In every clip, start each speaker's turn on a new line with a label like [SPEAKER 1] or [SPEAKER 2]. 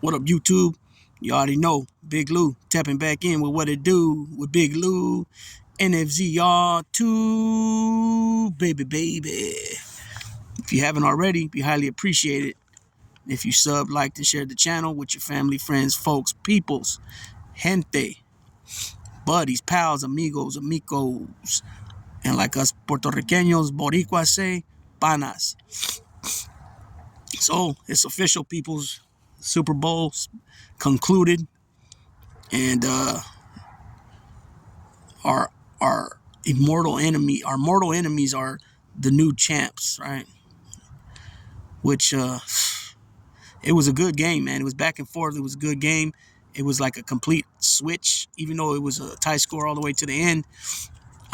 [SPEAKER 1] What up, YouTube? You already know, Big Lou tapping back in with what it do with Big Lou. NFZR2, baby. If you haven't already, be highly appreciated. If you sub, liked, and shared the channel with your family, friends, folks, peoples, gente, buddies, pals, amigos, amicos, and like us Puerto Ricanos, Boricuas say, panas. So, it's official, peoples. Super Bowl's concluded. And our mortal enemies are the new champs, right? Which it was a good game, man. It was back and forth. It was a good game. It was like a complete switch, even though it was a tie score all the way to the end.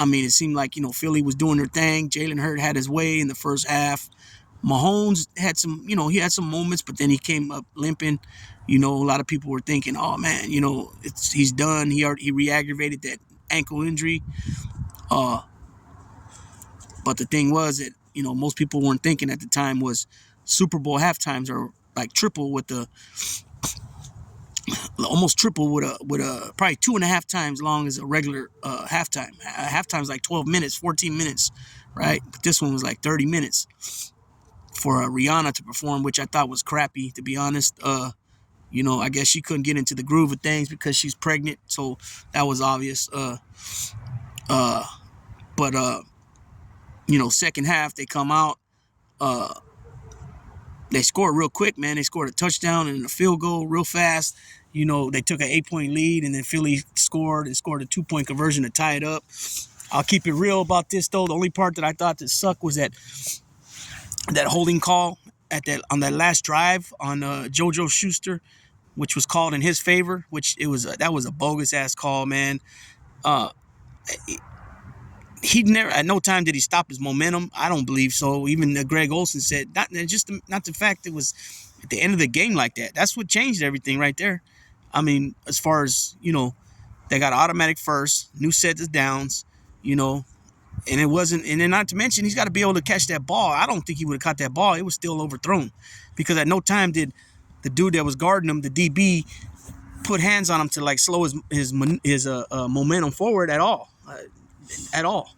[SPEAKER 1] I mean, it seemed like, Philly was doing their thing. Jalen Hurts had his way in the first half. Mahomes had some, he had some moments, but then he came up limping. A lot of people were thinking, oh man, he's done. He re-aggravated that ankle injury. But the thing was that, most people weren't thinking at the time was Super Bowl halftimes are like triple with almost triple with a probably 2.5 times long as a regular halftime. Halftime's like 12 minutes, 14 minutes, right? But this one was like 30 minutes for Rihanna to perform, which I thought was crappy, to be honest. I guess she couldn't get into the groove of things because she's pregnant, so that was obvious. Second half they come out, they scored real quick, man. They scored a touchdown and a field goal real fast. They took an 8-point lead, and then Philly scored a 2-point conversion to tie it up. I'll keep it real about this, though. The only part that I thought that sucked was that holding call on that last drive on JoJo Schuster, which was called in his favor. That was a bogus ass call, man. He never, at no time did he stop his momentum. I don't believe so. Even Greg Olsen said not the fact it was at the end of the game like that. That's what changed everything right there. I mean, as far as they got automatic first, new set of downs, and it wasn't. And then not to mention he's got to be able to catch that ball. I don't think he would have caught that ball. It was still overthrown because at no time did the dude that was guarding him, the DB, put hands on him to like slow his momentum forward at all. I don't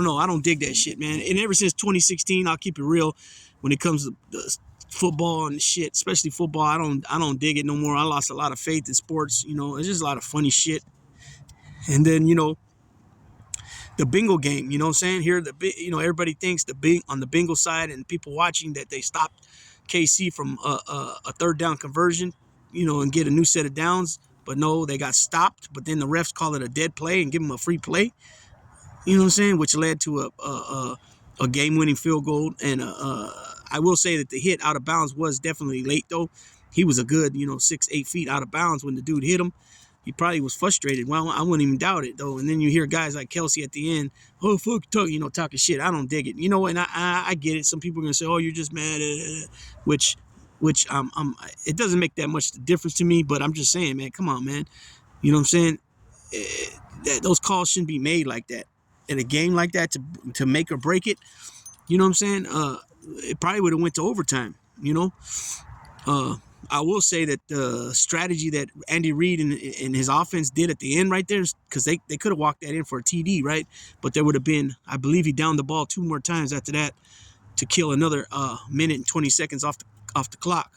[SPEAKER 1] know. I don't dig that shit, man. And ever since 2016, I'll keep it real. When it comes to football and shit, especially football, I don't dig it no more. I lost a lot of faith in sports. It's just a lot of funny shit. And then the bingo game. You know what I'm saying? Here, everybody thinks on the bingo side and people watching that they stopped KC from a third down conversion, and get a new set of downs. But no, they got stopped. But then the refs call it a dead play and give them a free play. You know what I'm saying? Which led to a game-winning field goal. And I will say that the hit out of bounds was definitely late, though. He was a good, 6-8 feet out of bounds when the dude hit him. He probably was frustrated. Well, I wouldn't even doubt it, though. And then you hear guys like Kelsey at the end, oh, fuck, talking shit. I don't dig it. And I get it. Some people are going to say, oh, you're just mad, which it doesn't make that much difference to me, but I'm just saying, man, come on, man. You know what I'm saying? Those calls shouldn't be made like that. In a game like that to make or break it, you know what I'm saying? It probably would have went to overtime, I will say that the strategy that Andy Reid and his offense did at the end right there, because they could have walked that in for a TD, right? But there would have been, I believe he downed the ball 2 more times after that to kill another minute and 20 seconds off the clock.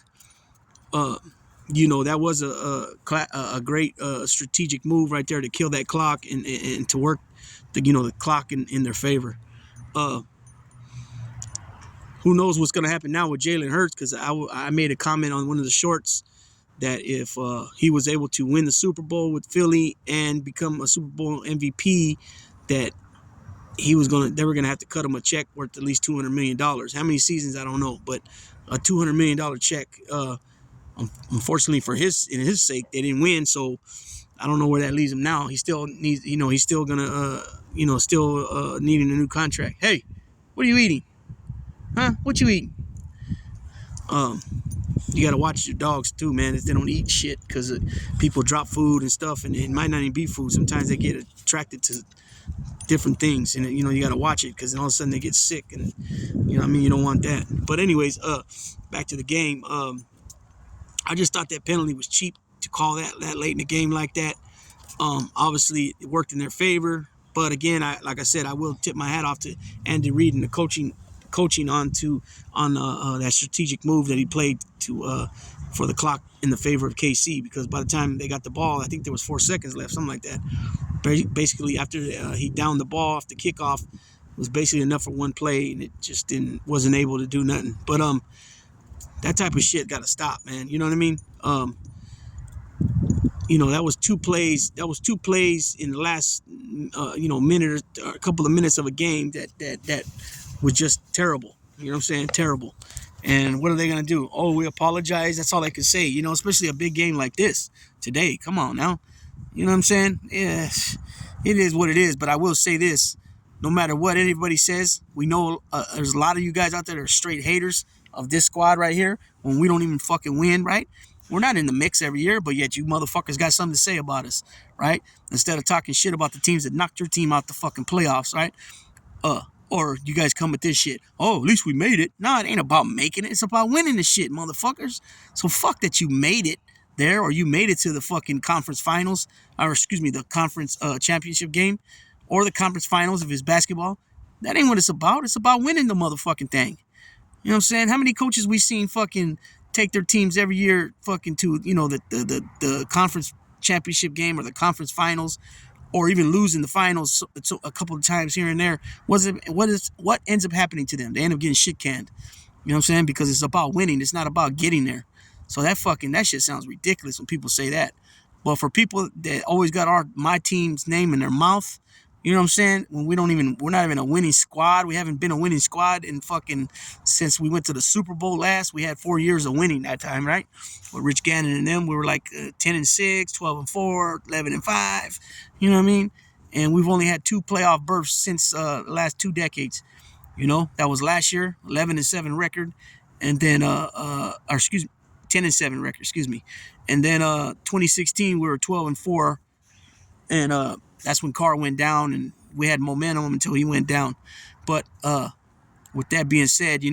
[SPEAKER 1] That was a great strategic move right there to kill that clock and to work the clock in their favor. Who knows what's going to happen now with Jalen Hurts, because I made a comment on one of the shorts that if he was able to win the Super Bowl with Philly and become a Super Bowl MVP, that they were going to have to cut him a check worth at least $200 million. How many seasons, I don't know, but a $200 million check. Unfortunately for his sake, they didn't win, so I don't know where that leaves him now. He still needs, he's still gonna, still needing a new contract. Hey, what are you eating? Huh? What you eating? You gotta watch your dogs too, man. If they don't eat shit, because people drop food and stuff, and it might not even be food. Sometimes they get attracted to different things, and you gotta watch it, because all of a sudden they get sick, and you don't want that. But anyways, back to the game. I just thought that penalty was cheap to call that late in the game like that. Obviously, it worked in their favor. But again, like I said, I will tip my hat off to Andy Reid and the coaching on that strategic move that he played to for the clock in the favor of KC, because by the time they got the ball, I think there was 4 seconds left, something like that. Basically, after he downed the ball off the kickoff, it was basically enough for one play, and it just wasn't able to do nothing. But that type of shit got to stop, man. You know what I mean? That was two plays. That was two plays in the last, minute or a couple of minutes of a game that was just terrible. You know what I'm saying? Terrible. And what are they gonna do? Oh, we apologize. That's all they can say. Especially a big game like this today. Come on now. You know what I'm saying? Yeah, it is what it is. But I will say this: no matter what anybody says, we know there's a lot of you guys out there that are straight haters of this squad right here. When we don't even fucking win, right? We're not in the mix every year, but yet you motherfuckers got something to say about us, right? Instead of talking shit about the teams that knocked your team out the fucking playoffs, right? Or you guys come with this shit. Oh, at least we made it. No, it ain't about making it. It's about winning the shit, motherfuckers. So fuck that you made it there, or you made it to the fucking conference finals, or excuse me, the conference championship game, or the conference finals if it's basketball. That ain't what it's about. It's about winning the motherfucking thing. You know what I'm saying? How many coaches we seen fucking take their teams every year fucking to, the conference championship game or the conference finals, or even losing the finals a couple of times here and there? What ends up happening to them? They end up getting shit canned. You know what I'm saying? Because it's about winning. It's not about getting there. So that shit sounds ridiculous when people say that. But for people that always got my team's name in their mouth, you know what I'm saying? When we're not even a winning squad. We haven't been a winning squad in fucking since we went to the Super Bowl last. We had 4 years of winning that time, right? With Rich Gannon and them, we were like 10-6, 12-4, 11-5. You know what I mean? And we've only had 2 playoff berths since the last 2 decades. That was last year, 11-7 record, and then 10-7 record, excuse me. And then 2016 we were 12-4, and that's when Carr went down, and we had momentum until he went down. But with that being said, you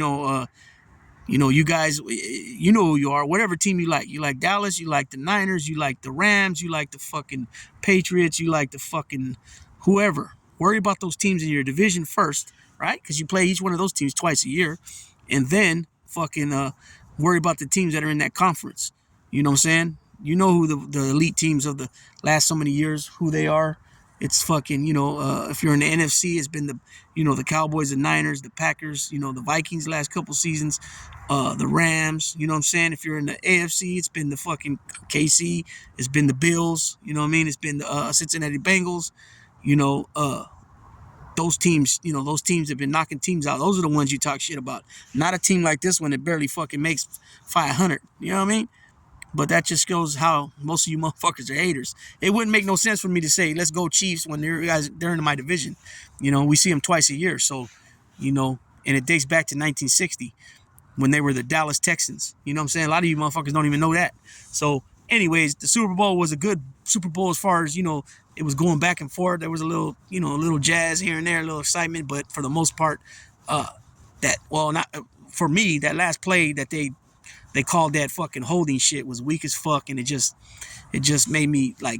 [SPEAKER 1] guys, you know who you are. Whatever team you like. You like Dallas, you like the Niners, you like the Rams, you like the fucking Patriots, you like the fucking whoever. Worry about those teams in your division first, right? Because you play each one of those teams twice a year. And then fucking worry about the teams that are in that conference. You know what I'm saying? You know who the elite teams of the last so many years, who they are. It's fucking, if you're in the NFC, it's been the Cowboys, the Niners, the Packers, the Vikings last couple seasons, the Rams, you know what I'm saying? If you're in the AFC, it's been the fucking KC, it's been the Bills, you know what I mean? It's been the Cincinnati Bengals, those teams, those teams have been knocking teams out. Those are the ones you talk shit about. Not a team like this one that barely fucking makes 500, you know what I mean? But that just shows how most of you motherfuckers are haters. It wouldn't make no sense for me to say, let's go Chiefs, when they're in my division. We see them twice a year. So, and it dates back to 1960 when they were the Dallas Texans. You know what I'm saying? A lot of you motherfuckers don't even know that. So, anyways, the Super Bowl was a good Super Bowl as far as, it was going back and forth. There was a little jazz here and there, a little excitement. But for the most part, not for me, that last play that they called that fucking holding shit was weak as fuck, and it just made me like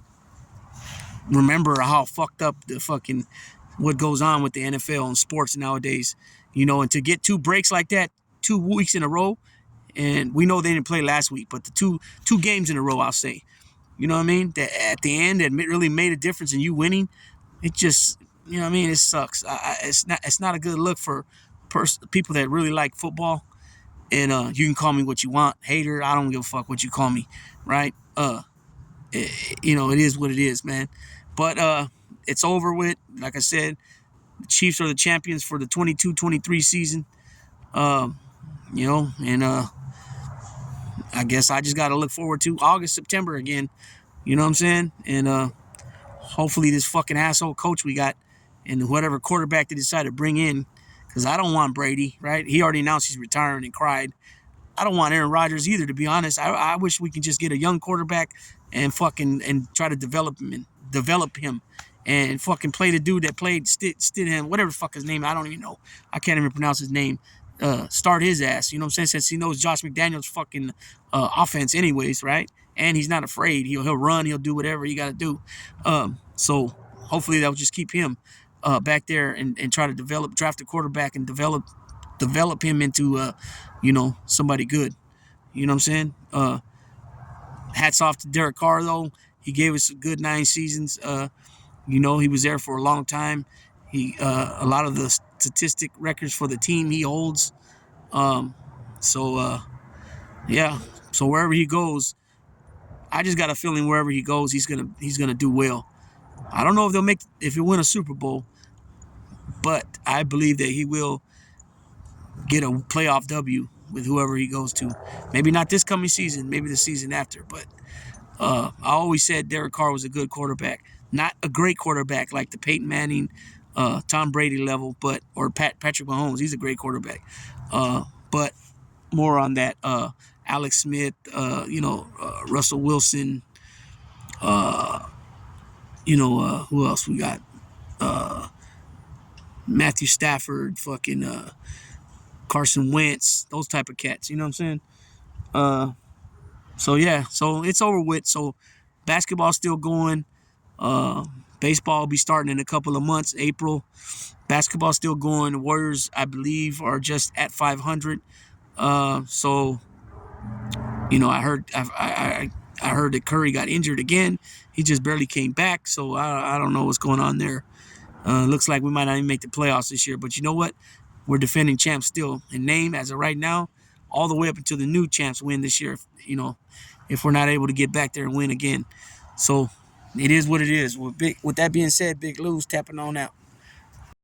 [SPEAKER 1] remember how fucked up the fucking what goes on with the NFL and sports nowadays, and to get 2 breaks like that 2 weeks in a row, and we know they didn't play last week, but the two games in a row, I'll say, you know what I mean, that at the end that really made a difference in you winning. It just, it sucks. It's not a good look for people that really like football. And you can call me what you want, hater. I don't give a fuck what you call me, right? It is what it is, man. But it's over with. Like I said, the Chiefs are the champions for the 22-23 season. And I guess I just got to look forward to August, September again. You know what I'm saying? And hopefully this fucking asshole coach we got and whatever quarterback they decide to bring in, because I don't want Brady, right? He already announced he's retiring and cried. I don't want Aaron Rodgers either, to be honest. I wish we could just get a young quarterback and try to develop him and fucking play the dude that played Stidham, whatever the fuck his name. I don't even know. I can't even pronounce his name. start his ass. You know what I'm saying? Since he knows Josh McDaniels fucking offense anyways, right? And he's not afraid. He'll run. He'll do whatever he got to do. So hopefully that'll just keep him back there and try to draft a quarterback and develop him into somebody good. You know what I'm saying? Hats off to Derek Carr though. He gave us a good 9 seasons. He was there for a long time. A lot of the statistic records for the team he holds. Um, so yeah. So wherever he goes, I just got a feeling wherever he goes, he's gonna do well. I don't know if he'll win a Super Bowl, but I believe that he will get a playoff W with whoever he goes to. Maybe not this coming season, maybe the season after. But I always said Derek Carr was a good quarterback, not a great quarterback like the Peyton Manning, Tom Brady level, or Patrick Mahomes. He's a great quarterback, but more on that Alex Smith, Russell Wilson. Who else we got? Matthew Stafford, fucking Carson Wentz, those type of cats. You know what I'm saying? So yeah, so it's over with. So basketball's still going. Baseball will be starting in a couple of months, April. Basketball's still going. The Warriors, I believe, are just at 500. So I heard that Curry got injured again. He just barely came back. So I don't know what's going on there. Looks like we might not even make the playoffs this year. But you know what? We're defending champs still in name as of right now, all the way up until the new champs win this year. If we're not able to get back there and win again. So it is what it is. With that being said, Big Lou's tapping on out.